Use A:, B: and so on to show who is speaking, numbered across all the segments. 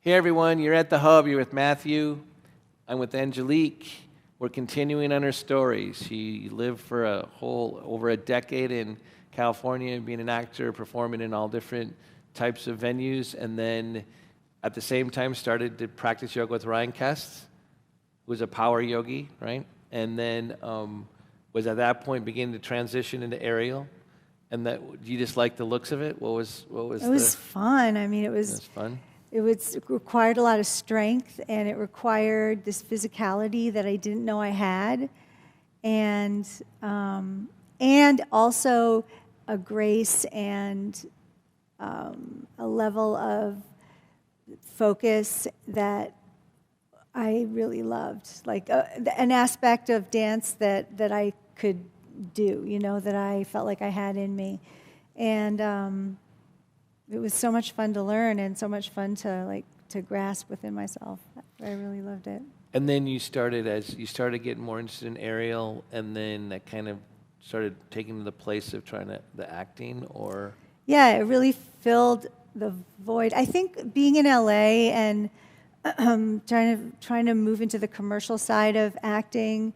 A: Hey everyone, you're at the Hub. You're with Matthew. I'm with Angelique. We're continuing on her story. She lived for over a decade in California, being an actor, performing in all different types of venues, and then at the same time started to practice yoga with Ryan Kest, who was a power yogi, right? And then was at that point beginning to transition into aerial. And that you just liked the looks of it? What was
B: It was fun. I mean, it was
A: fun.
B: It required a lot of strength, and it required this physicality that I didn't know I had, and also a grace and a level of focus that I really loved, like an aspect of dance that I could do, that I felt like I had in me, and it was so much fun to learn and so much fun to grasp within myself. I really loved it.
A: And then you started getting more interested in aerial, and then that kind of started taking the place of the acting, or?
B: Yeah, it really filled the void. I think being in LA and trying to move into the commercial side of acting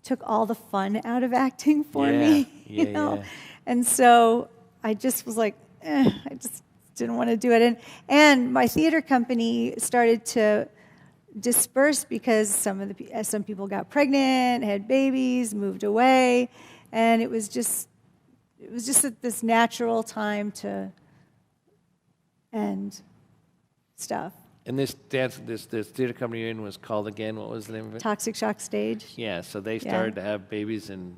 B: took all the fun out of acting for me.
A: Yeah.
B: And so I just was like, I just didn't want to do it. And my theater company started to disperse because some people got pregnant, had babies, moved away, and it was just this natural time to end stuff.
A: And this theater company you're in was called again, what was the name of it?
B: Toxic Shock Stage.
A: Yeah, so they started to have babies and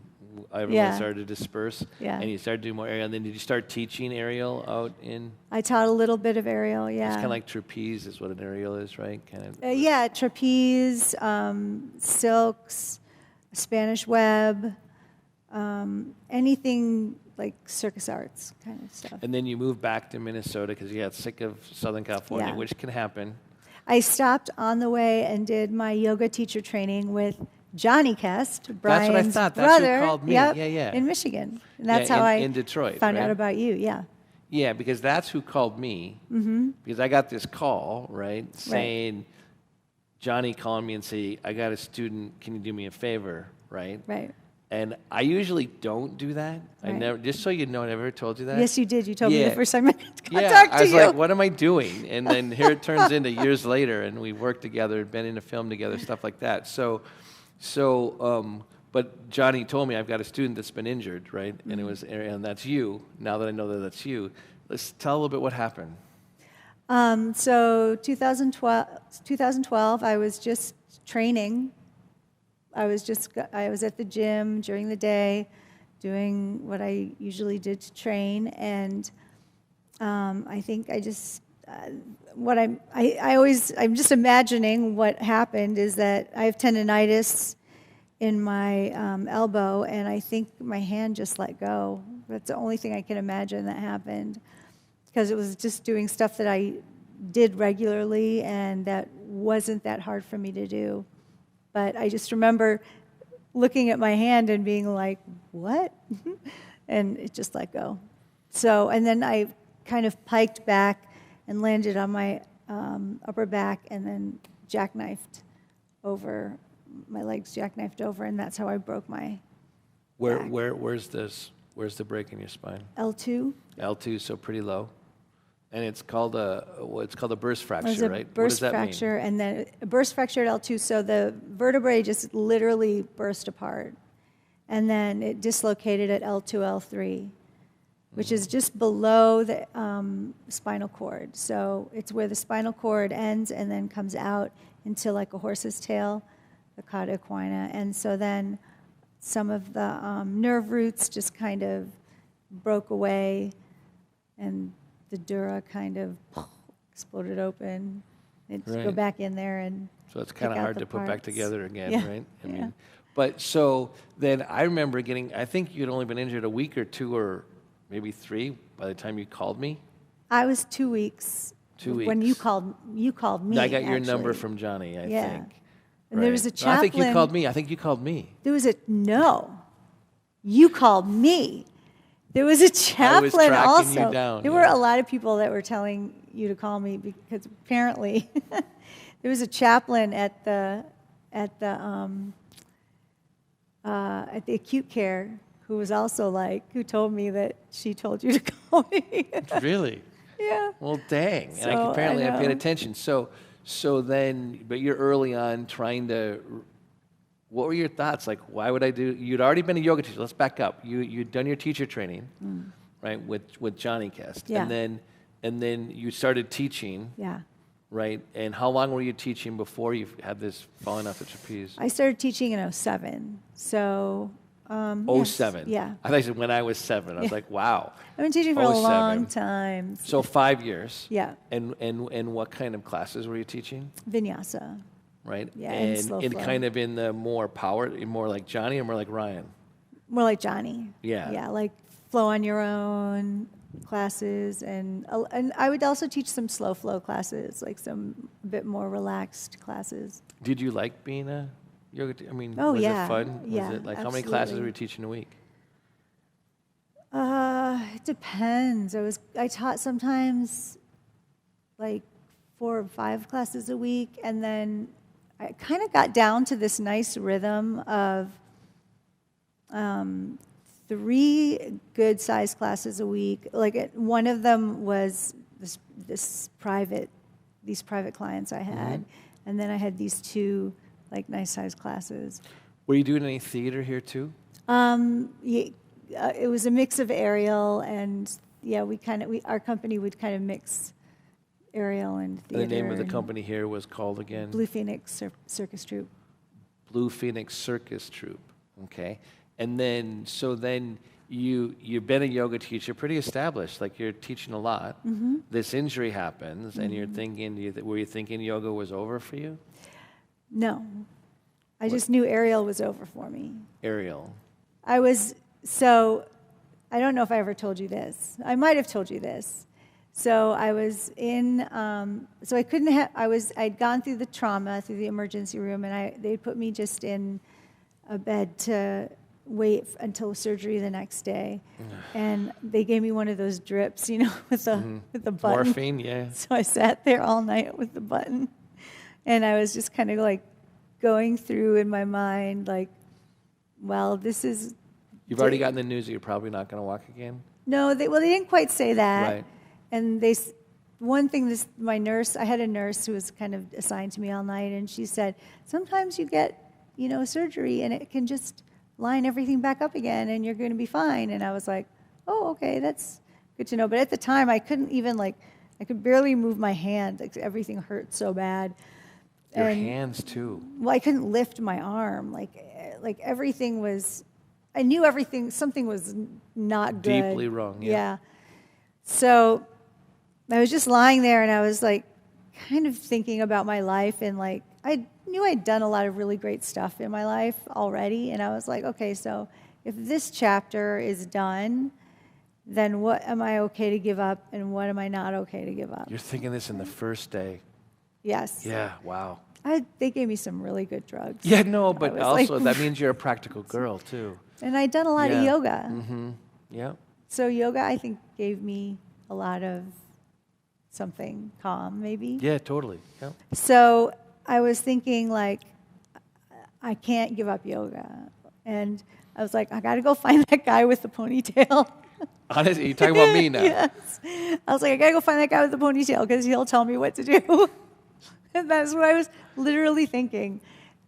A: everyone started to disperse.
B: Yeah.
A: And you started doing more aerial. And then did you start teaching aerial out in?
B: I taught a little bit of aerial, yeah.
A: It's kind of like trapeze is what an aerial is, right?
B: Yeah, trapeze, silks, Spanish web, anything like circus arts kind of stuff.
A: And then you moved back to Minnesota because you got sick of Southern California, which can happen.
B: I stopped on the way and did my yoga teacher training with Johnny Kest, Brian's
A: That's what I thought.
B: brother.
A: That's who called me.
B: Yep,
A: Yeah.
B: In Michigan. And that's how I
A: in Detroit,
B: found
A: right?
B: out about you, yeah.
A: Yeah, because that's who called me. Mm-hmm. Because I got this call, right, saying, Johnny calling me and say, I got a student, can you do me a favor, right?
B: Right.
A: And I usually don't do that.
B: Right.
A: I never, just so you know, I never told you that.
B: Yes, you did. You told me the first time I talked to you.
A: I was like, what am I doing? And then here it turns into years later, and we worked together, been in a film together, stuff like that. But Johnny told me I've got a student that's been injured, right? Mm-hmm. And that's you. Now that I know that that's you, let's tell a little bit what happened.
B: So 2012, I was just training. I was at the gym during the day, doing what I usually did to train, and I think I just I'm just imagining what happened is that I have tendonitis in my elbow, and I think my hand just let go. That's the only thing I can imagine that happened, because it was just doing stuff that I did regularly, and that wasn't that hard for me to do. But I just remember looking at my hand and being like, what? And it just let go. So, and then I kind of piked back and landed on my upper back, and then jackknifed over. My legs jackknifed over, and that's how I broke my back.
A: Where's the break in your spine?
B: L2.
A: L2, so pretty low. And it's called a burst fracture, right?
B: Burst fracture, and then a burst fracture at L2. So the vertebrae just literally burst apart, and then it dislocated at L2, L3, which is just below the spinal cord. So it's where the spinal cord ends and then comes out into like a horse's tail, the cauda equina, and so then some of the nerve roots just kind of broke away, and the dura kind of exploded open. It go back in there and
A: so it's kind of hard to put back together again, right? I mean, but so then I remember I think you'd only been injured a week or two or maybe 3 by the time you called me.
B: I was 2 weeks.
A: 2 weeks.
B: When you called me.
A: I got your number from Johnny, I think.
B: And there was a chaplain.
A: I think you called me. There was
B: no. You called me. There was a chaplain
A: tracking
B: also.
A: you down,
B: There were a lot of people that were telling you to call me because apparently there was a chaplain at the acute care who was also who told me that she told you to call me.
A: Really?
B: Yeah.
A: Well, dang. And
B: So,
A: apparently I paid
B: know.
A: attention. So then, but you're early on trying to, what were your thoughts? Like, why would I do, you'd already been a yoga teacher. Let's back up. You'd done your teacher training, right, with Johnny Kest.
B: Yeah.
A: And then you started teaching,
B: Yeah.
A: right? And how long were you teaching before you had this falling off the trapeze?
B: I started teaching in 07. So, yes.
A: 07.
B: Yeah.
A: I thought you said when I was 7. I was like, wow.
B: I've been teaching for a
A: 07.
B: long time.
A: So 5 years.
B: Yeah.
A: And what kind of classes were you teaching?
B: Vinyasa.
A: Right?
B: Yeah, and slow flow.
A: kind of in the more power, more like Johnny or more like Ryan?
B: More like Johnny.
A: Yeah.
B: Yeah, like flow on your own classes. And I would also teach some slow flow classes, like some a bit more relaxed classes.
A: Did you like being a yoga teacher? I mean,
B: Oh,
A: was
B: yeah.
A: it fun?
B: Yeah,
A: Was it like, how many classes
B: absolutely.
A: were you teaching a week?
B: It depends. I taught sometimes like 4 or 5 classes a week, and then I kind of got down to this nice rhythm of 3 good-sized classes a week. One of them was these private clients I had, and then I had these 2 nice-sized classes.
A: Were you doing any theater here too?
B: It was a mix of aerial and our company would kind of mix aerial and theater.
A: The name of the company here was called again?
B: Blue Phoenix Circus Troupe.
A: Blue Phoenix Circus Troupe. Okay. And then, you've been a yoga teacher, pretty established, like you're teaching a lot. Mm-hmm. This injury happens, and you're thinking, were you thinking yoga was over for you?
B: No. I just knew aerial was over for me.
A: Aerial.
B: I don't know if I ever told you this. I might have told you this. So I was in, so I couldn't have, I'd gone through the trauma, through the emergency room, and they put me just in a bed to wait until surgery the next day. And they gave me one of those drips, with the button.
A: Morphine, yeah.
B: So I sat there all night with the button. And I was just kind of going through in my mind, well, this is...
A: You've already gotten the news that you're probably not going to walk again?
B: No, they didn't quite say that.
A: Right.
B: And my nurse, I had a nurse who was kind of assigned to me all night, and she said, sometimes you get, surgery, and it can just line everything back up again, and you're going to be fine. And I was like, oh, okay, that's good to know. But at the time, I couldn't even, I could barely move my hand. Everything hurt so bad.
A: Your hands, too.
B: Well, I couldn't lift my arm. Everything was... I knew something was not good.
A: Deeply wrong, yeah.
B: Yeah. So I was just lying there, and I was kind of thinking about my life, and I knew I'd done a lot of really great stuff in my life already, and I was like, okay, so if this chapter is done, then what am I okay to give up, and what am I not okay to give up?
A: You're thinking this in the first day.
B: Yes.
A: Yeah, wow.
B: They gave me some really good drugs.
A: Yeah, no, but also that
B: like,
A: means you're a practical girl, too.
B: And I'd done a lot of yoga.
A: Mm-hmm. Yeah.
B: So yoga, I think, gave me a lot of something calm, maybe.
A: Yeah, totally. Yeah.
B: So I was thinking, I can't give up yoga. And I was like, I got to go find that guy with the ponytail.
A: Honestly, you're talking about me now.
B: Yes. I was like, I got to go find that guy with the ponytail because he'll tell me what to do. And that's what I was literally thinking.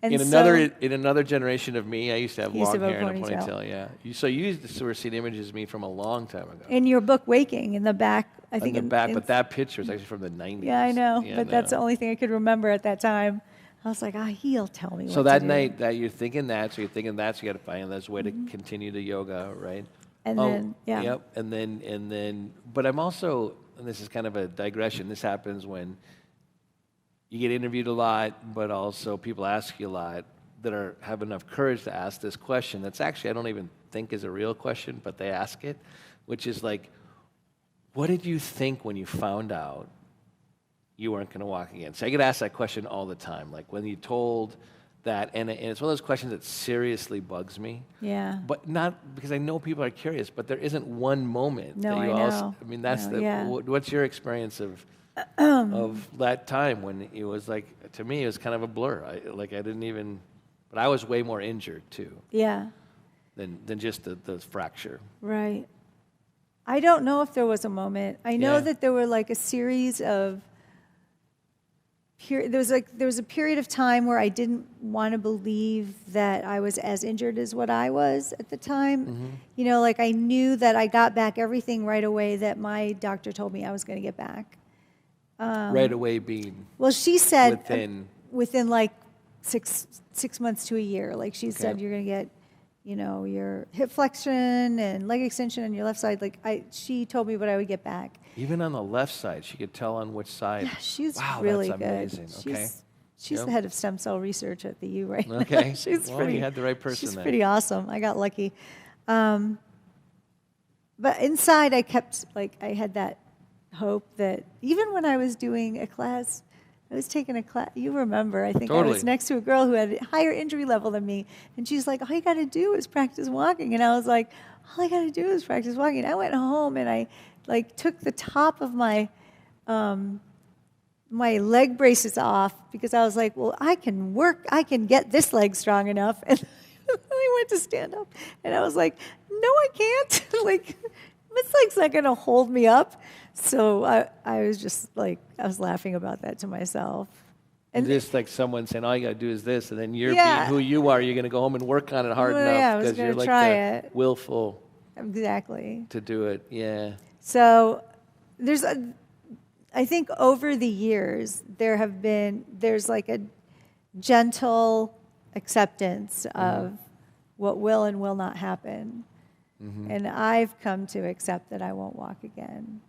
B: And
A: in another generation of me, I used to have long hair and a ponytail. Yeah. So you used to sort of see images of me from a long time ago.
B: In your book, Waking, in the back, I think.
A: In the back, but that picture is actually from the 90s.
B: Yeah, I know. But that's the only thing I could remember at that time. I was like, he'll tell me what to do.
A: So that night, that you're thinking that, so you got to find this way to continue the yoga, right?
B: And then, yeah.
A: Yep. And then, but I'm also, and this is kind of a digression, this happens when you get interviewed a lot, but also people ask you a lot that have enough courage to ask this question. That's actually, I don't even think is a real question, but they ask it, which is what did you think when you found out you weren't going to walk again? So I get asked that question all the time. When you told that, and it's one of those questions that seriously bugs me.
B: Yeah.
A: But not because I know people are curious, but there isn't one moment
B: No,
A: that you
B: I
A: also.
B: know.
A: I mean, that's
B: No, yeah.
A: What's your experience of that time when it was like, to me, it was kind of a blur. I didn't even, but I was way more injured too
B: Yeah.
A: than just the fracture.
B: Right. I don't know if there was a moment. I know
A: Yeah.
B: that there were like a series of there was a period of time where I didn't want to believe that I was as injured as what I was at the time.
A: Mm-hmm.
B: You know, like I knew that I got back everything right away that my doctor told me I was going to get back.
A: Right away being
B: Well, she said
A: within
B: like six months to a year. Like she said,
A: Okay.
B: you're going to get, you know, your hip flexion and leg extension on your left side. Like she told me what I would get back.
A: even on the left side, she could tell on which side.
B: Yeah, she's
A: wow,
B: really
A: that's
B: good.
A: amazing. Okay.
B: She's
A: Yep.
B: the head of stem cell research at the U right now.
A: Okay.
B: She's
A: Well,
B: pretty.
A: you had the right person
B: She's
A: then.
B: pretty awesome. I got lucky. But inside, I kept I had that hope that even when I was doing a class, I was taking a class. You remember? I think I
A: Totally.
B: was next to a girl who had a higher injury level than me, and she's like, "All you got to do is practice walking." And I was like, "All I got to do is practice walking." I went home and I took the top of my my leg braces off because I was like, well, I can get this leg strong enough. And I went to stand up and I was like, no, I can't. This leg's not going to hold me up. So I was just I was laughing about that to myself.
A: And just like someone saying, all you got to do is this, and then you're
B: Yeah.
A: being who you are, you're going to go home and work on it hard
B: Well,
A: enough
B: yeah, I was
A: because you're
B: gonna
A: like
B: try
A: the
B: it.
A: willful
B: Exactly.
A: to do it. Yeah.
B: So I think over the years, there's like a gentle acceptance of what will and will not happen. And I've come to accept that I won't walk again.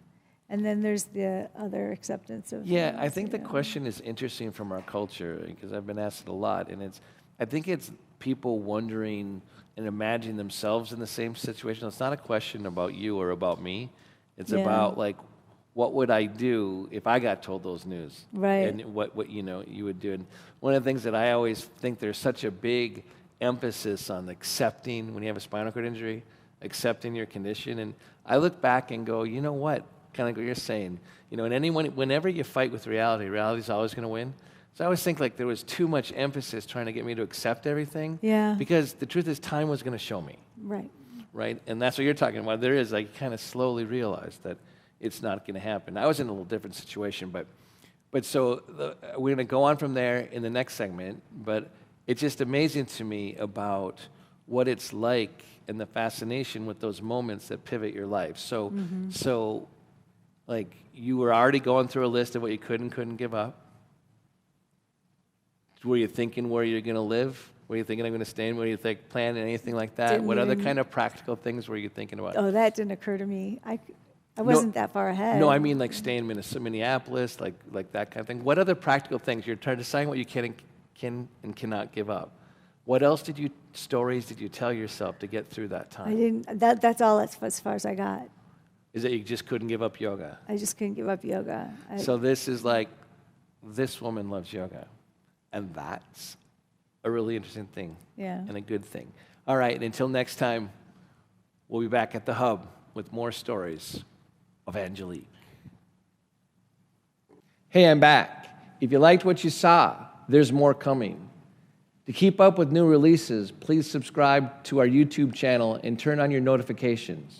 B: And then there's the other acceptance of
A: Yeah,
B: things,
A: I think
B: you
A: the
B: know.
A: question is interesting from our culture because I've been asked it a lot, and I think it's people wondering and imagining themselves in the same situation. It's not a question about you or about me. It's
B: Yeah.
A: about what would I do if I got told those news?
B: Right.
A: And what you would do. And one of the things that I always think there's such a big emphasis on accepting when you have a spinal cord injury, accepting your condition. And I look back and go, you know what? Kind of like what you're saying. You know, and whenever you fight with reality, reality's always going to win. So I always think there was too much emphasis trying to get me to accept everything.
B: Yeah.
A: Because the truth is, time was going to show me,
B: Right.
A: right? And that's what you're talking about. There is, kind of slowly realized that it's not going to happen. I was in a little different situation, but so we're going to go on from there in the next segment. But it's just amazing to me about what it's like and the fascination with those moments that pivot your life. So, you were already going through a list of what you could and couldn't give up. Were you thinking where you're going to live? Were you thinking I'm going to stay in? Were you planning anything like that?
B: Didn't
A: What other
B: even-
A: kind of practical things were you thinking about?
B: Oh, that didn't occur to me. I wasn't that far ahead.
A: No, I mean stay in Minneapolis, like that kind of thing. What other practical things? You're trying to decide what you can and cannot give up. What else stories did you tell yourself to get through that time?
B: I didn't. That's all as far as I got.
A: Is that you just couldn't give up yoga?
B: I just couldn't give up yoga.
A: So this is this woman loves yoga. And that's a really interesting thing.
B: Yeah.
A: And a good thing. All right, and until next time, we'll be back at the Hub with more stories of Angelique. Hey, I'm back. If you liked what you saw, there's more coming. To keep up with new releases, please subscribe to our YouTube channel and turn on your notifications.